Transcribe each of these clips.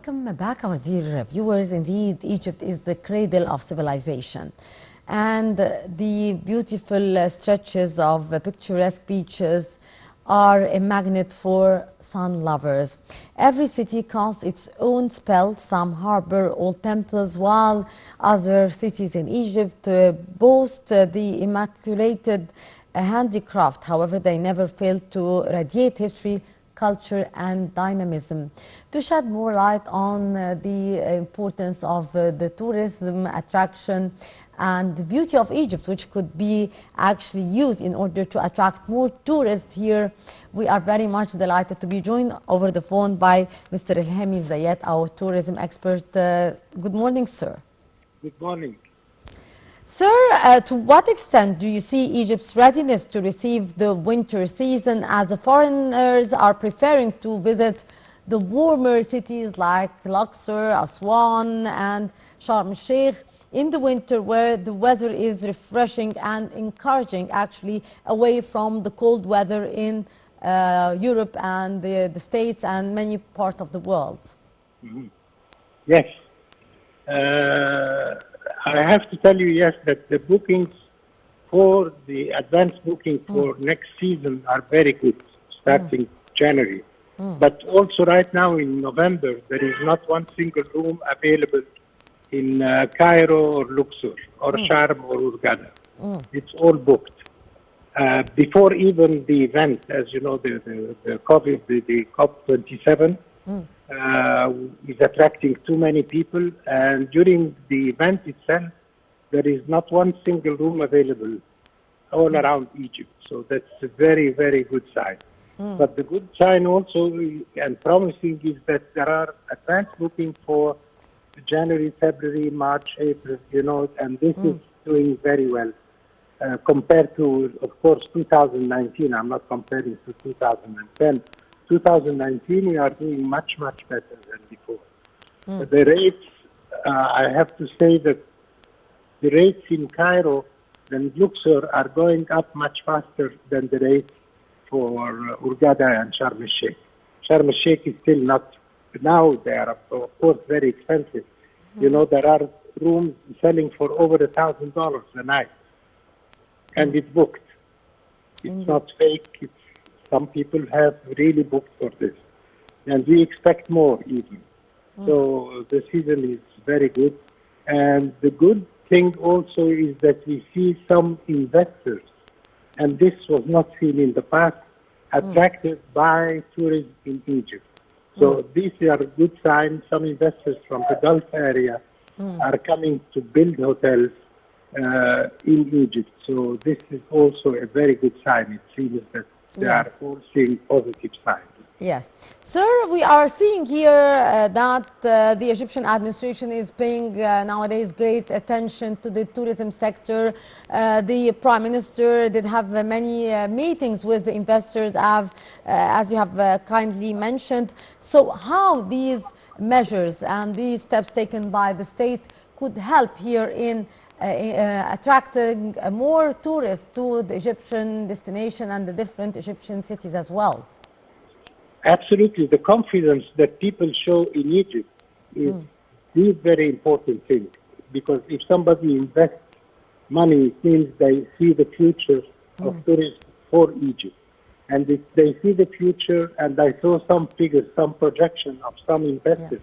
Welcome back, our dear viewers. Indeed, Egypt is the cradle of civilization. And the beautiful stretches of picturesque beaches are a magnet for sun lovers. Every city casts its own spell. Some harbor old temples, while other cities in Egypt boast the immaculated handicraft. However, they never fail to radiate history, culture and dynamism. To shed more light on the importance of the tourism attraction and the beauty of Egypt, which could be actually used in order to attract more tourists here, we are very much delighted to be joined over the phone by Mr. Elhamy Zayat, our tourism expert. Good morning, sir. Good morning. Sir, to what extent do you see Egypt's readiness to receive the winter season, as the foreigners are preferring to visit the warmer cities like Luxor, Aswan and Sharm el-Sheikh in the winter, where the weather is refreshing and encouraging, actually, away from the cold weather in Europe and the States and many parts of the world? Mm-hmm. Yes. I have to tell you, yes, that the bookings for the advance booking for next season are very good, starting January. But also right now in November, there is not one single room available in Cairo or Luxor or Sharm or Hurghada. It's all booked. Before even the event, as you know, the COP27 is attracting too many people, and during the event itself, there is not one single room available all around Egypt. So that's a very, very good sign. But the good sign also and promising is that there are advance booking for January, February, March, April, and this is doing very well compared to, of course, 2019. I'm not comparing to 2010. 2019, we are doing much, much better than before. The rates, I have to say that the rates in Cairo and Luxor are going up much faster than the rates for Hurghada and Sharm el-Sheikh. Sharm el-Sheikh is still not, now they are, of course, very expensive. There are rooms selling for over $1,000 a night, and it's booked. It's not fake. Some people have really booked for this, and we expect more even. So the season is very good, and the good thing also is that we see some investors, and this was not seen in the past, attracted by tourism in Egypt. So these are good signs. Some investors from the Gulf area are coming to build hotels in Egypt. So this is also a very good sign. It seems that they are all seeing positive signs. Yes. Sir, we are seeing here that the Egyptian administration is paying nowadays great attention to the tourism sector. The Prime Minister did have many meetings with the investors, as you have kindly mentioned. So how these measures and these steps taken by the state could help here in attracting more tourists to the Egyptian destination and the different Egyptian cities as well? Absolutely. The confidence that people show in Egypt is the very important thing, because if somebody invests money, it means they see the future of tourism for Egypt. And if they see the future, and I saw some figures, some projection of some investors,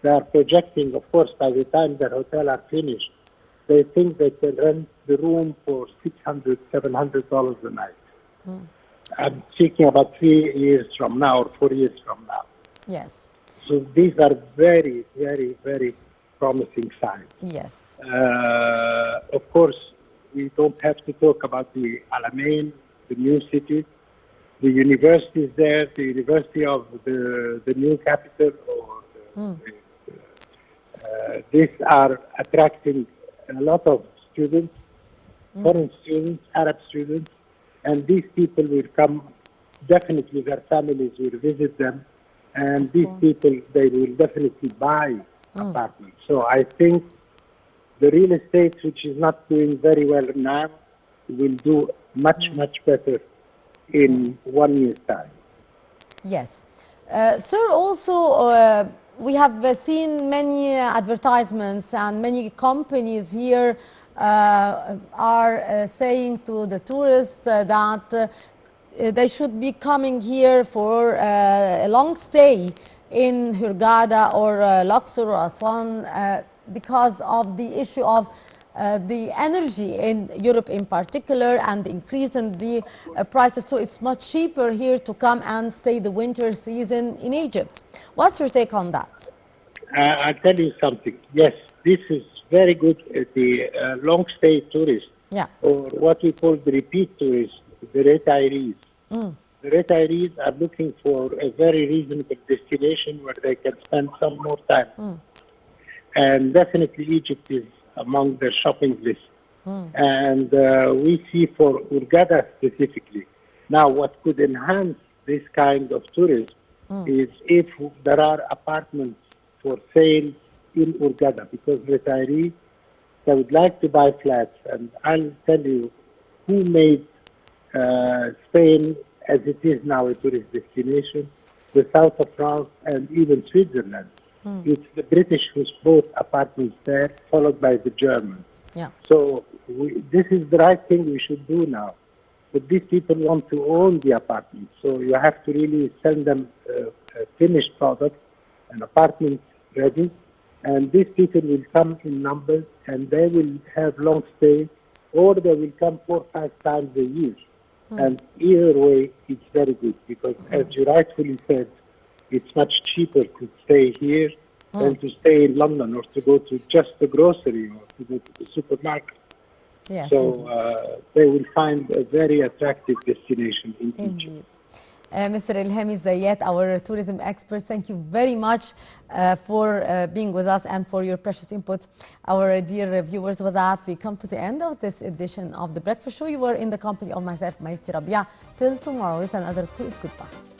they are projecting, of course, by the time the hotel are finished, they think they can rent the room for $600, $700 a night. I'm speaking about 3 years from now or 4 years from now. Yes. So these are very, very, very promising signs. Yes. Of course, we don't have to talk about the Elhamy, the new city, the universities there, the university of the new capital, or these are attracting a lot of students, foreign students, Arab students, and these people will come, definitely their families will visit them, and these people, they will definitely buy apartments. So I think the real estate, which is not doing very well now, will do much, much better in 1 year's time. Yes. Sir, also we have seen many advertisements, and many companies here are saying to the tourists that they should be coming here for a long stay in Hurghada or Luxor or Aswan because of the issue of the energy in Europe in particular and the increase in the prices. So it's much cheaper here to come and stay the winter season in Egypt. What's your take on that? I'll tell you something. Yes, this is very good. The long stay tourists, Yeah. or what we call the repeat tourists, the retirees. The retirees are looking for a very reasonable destination where they can spend some more time. And definitely Egypt is among their shopping list. And we see for Hurghada specifically. Now, what could enhance this kind of tourism is if there are apartments for sale in Hurghada, because retirees, they would like to buy flats. And I'll tell you who made Spain, as it is now, a tourist destination, the south of France, and even Switzerland. It's the British who bought apartments there, followed by the Germans. Yeah. So this is the right thing we should do now. But these people want to own the apartments, so you have to really send them a finished product, an apartment ready, and these people will come in numbers, and they will have long stay, or they will come 4 or 5 times a year. And either way, it's very good because, as you rightfully said, it's much cheaper to stay here than to stay in London or to go to just the grocery or to go to the supermarket. Yes, So they will find a very attractive destination in Egypt. indeed. Mr. Elhamy Zayat, our tourism expert, thank you very much for being with us and for your precious input. Our dear viewers, with that, we come to the end of this edition of The Breakfast Show. You were in the company of myself, Maïsti Rabia. Till tomorrow, with another quiz. Goodbye.